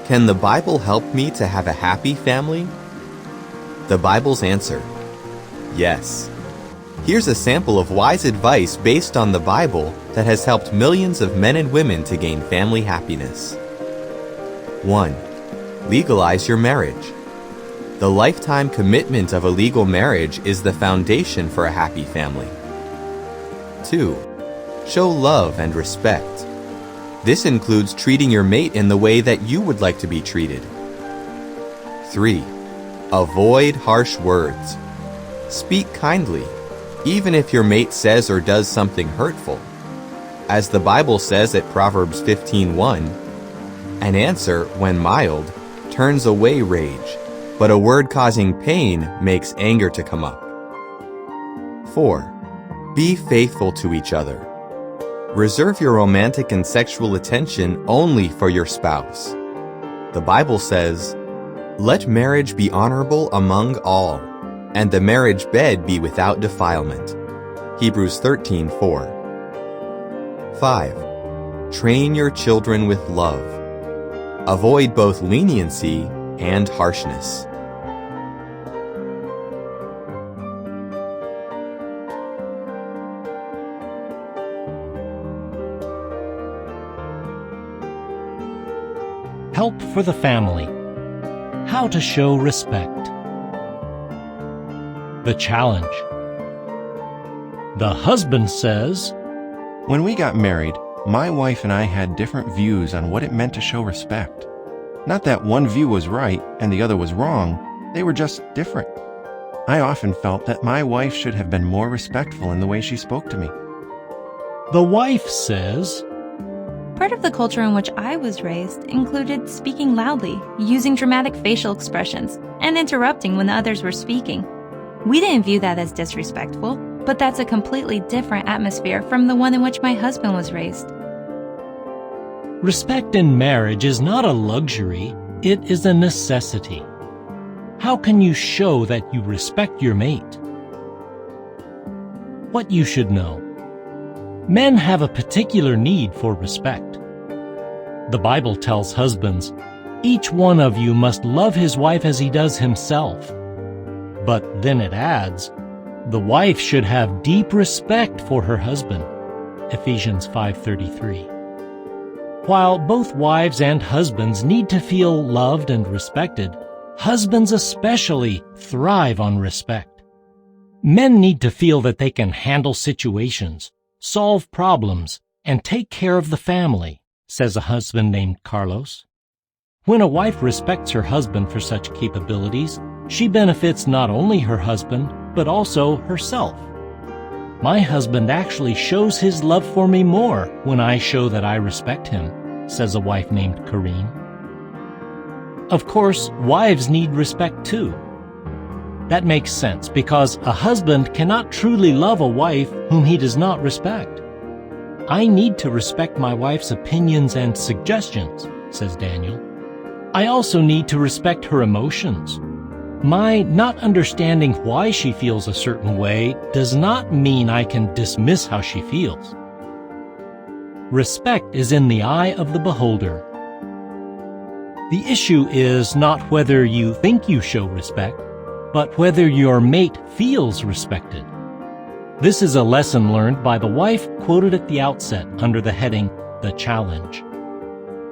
Can the Bible help me to have a happy family? The Bible's answer: yes. Here's a sample of wise advice based on the Bible that has helped millions of men and women to gain family happiness. 1. Legalize your marriage. The lifetime commitment of a legal marriage is the foundation for a happy family. 2. Show love and respect. This includes treating your mate in the way that you would like to be treated. 3. Avoid harsh words. Speak kindly, even if your mate says or does something hurtful. As the Bible says at Proverbs 15:1, an answer, when mild, turns away rage, but a word causing pain makes anger to come up. 4. Be faithful to each other. Reserve your romantic and sexual attention only for your spouse. The Bible says, "Let marriage be honorable among all, and the marriage bed be without defilement." Hebrews 13:4. 5. Train your children with love. Avoid both leniency and harshness. Help for the family. How to show respect. The challenge. The husband says, When we got married, my wife and I had different views on what it meant to show respect. Not that one view was right and the other was wrong, they were just different. I often felt that my wife should have been more respectful in the way she spoke to me. The wife says, Part of the culture in which I was raised included speaking loudly, using dramatic facial expressions, and interrupting when the others were speaking. We didn't view that as disrespectful, but that's a completely different atmosphere from the one in which my husband was raised. Respect in marriage is not a luxury, it is a necessity. How can you show that you respect your mate? What you should know. Men have a particular need for respect. The Bible tells husbands, "Each one of you must love his wife as he does himself." But then it adds, "The wife should have deep respect for her husband." Ephesians 5:33. While both wives and husbands need to feel loved and respected, husbands especially thrive on respect. Men need to feel that they can handle situations, solve problems, and take care of the family, says a husband named Carlos. When a wife respects her husband for such capabilities, she benefits not only her husband, but also herself. My husband actually shows his love for me more when I show that I respect him, says a wife named Corrine. Of course, wives need respect too. That makes sense because a husband cannot truly love a wife whom he does not respect. I need to respect my wife's opinions and suggestions, says Daniel. I also need to respect her emotions. My not understanding why she feels a certain way does not mean I can dismiss how she feels. Respect is in the eye of the beholder. The issue is not whether you think you show respect, but whether your mate feels respected. This is a lesson learned by the wife quoted at the outset under the heading, The Challenge.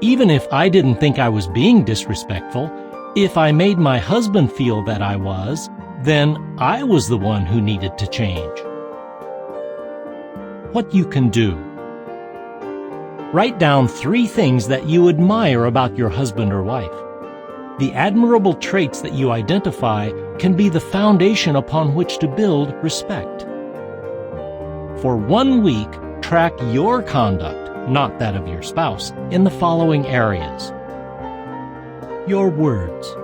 Even if I didn't think I was being disrespectful, if I made my husband feel that I was, then I was the one who needed to change. What you can do. Write down 3 things that you admire about your husband or wife. The admirable traits that you identify can be the foundation upon which to build respect. For 1 week, track your conduct, not that of your spouse, in the following areas. Your words.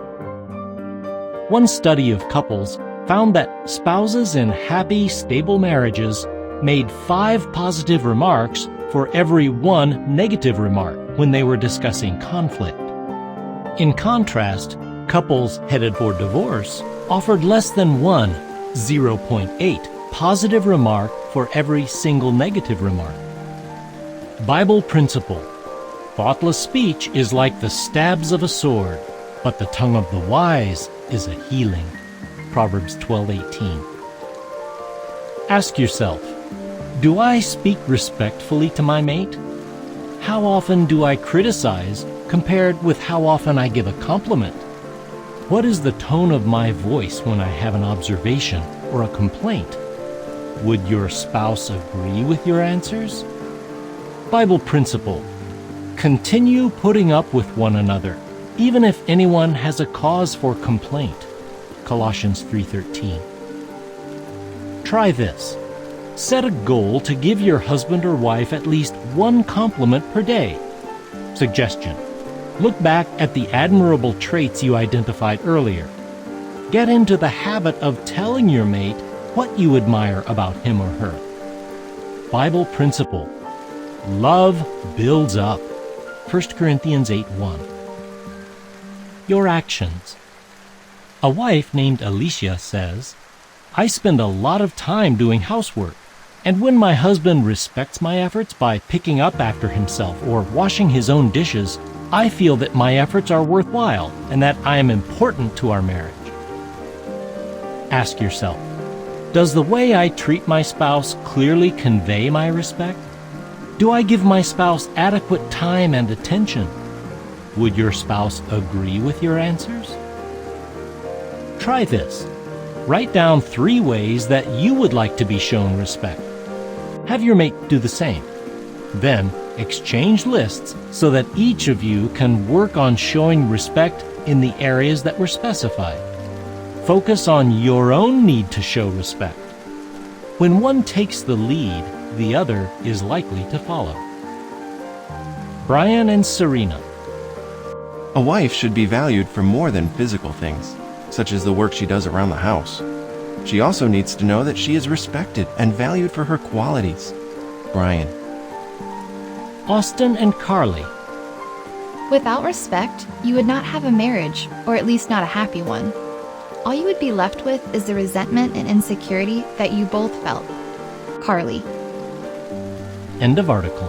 One study of couples found that spouses in happy, stable marriages made 5 positive remarks for every 1 negative remark when they were discussing conflict. In contrast, couples headed for divorce offered less than 1, 0.8, positive remark for every single negative remark. Bible principle. Thoughtless speech is like the stabs of a sword, but the tongue of the wise is a healing. Proverbs 12:18. Ask yourself, do I speak respectfully to my mate? How often do I criticize compared with how often I give a compliment? What is the tone of my voice when I have an observation or a complaint? Would your spouse agree with your answers? Bible principle: continue putting up with one another, even if anyone has a cause for complaint. Colossians 3:13. Try this. Set a goal to give your husband or wife at least one compliment per day. Suggestion: look back at the admirable traits you identified earlier. Get into the habit of telling your mate what you admire about him or her. Bible principle: love builds up. 1 Corinthians 8:1. Your actions. A wife named Alicia says, I spend a lot of time doing housework, and when my husband respects my efforts by picking up after himself or washing his own dishes, I feel that my efforts are worthwhile and that I am important to our marriage. Ask yourself, does the way I treat my spouse clearly convey my respect? Do I give my spouse adequate time and attention? Would your spouse agree with your answers? Try this. Write down 3 ways that you would like to be shown respect. Have your mate do the same. Then, exchange lists so that each of you can work on showing respect in the areas that were specified. Focus on your own need to show respect. When one takes the lead, the other is likely to follow. Brian and Serena. A wife should be valued for more than physical things, such as the work she does around the house. She also needs to know that she is respected and valued for her qualities. Brian. Austin and Carly. Without respect, you would not have a marriage, or at least not a happy one. All you would be left with is the resentment and insecurity that you both felt. Carly. End of article.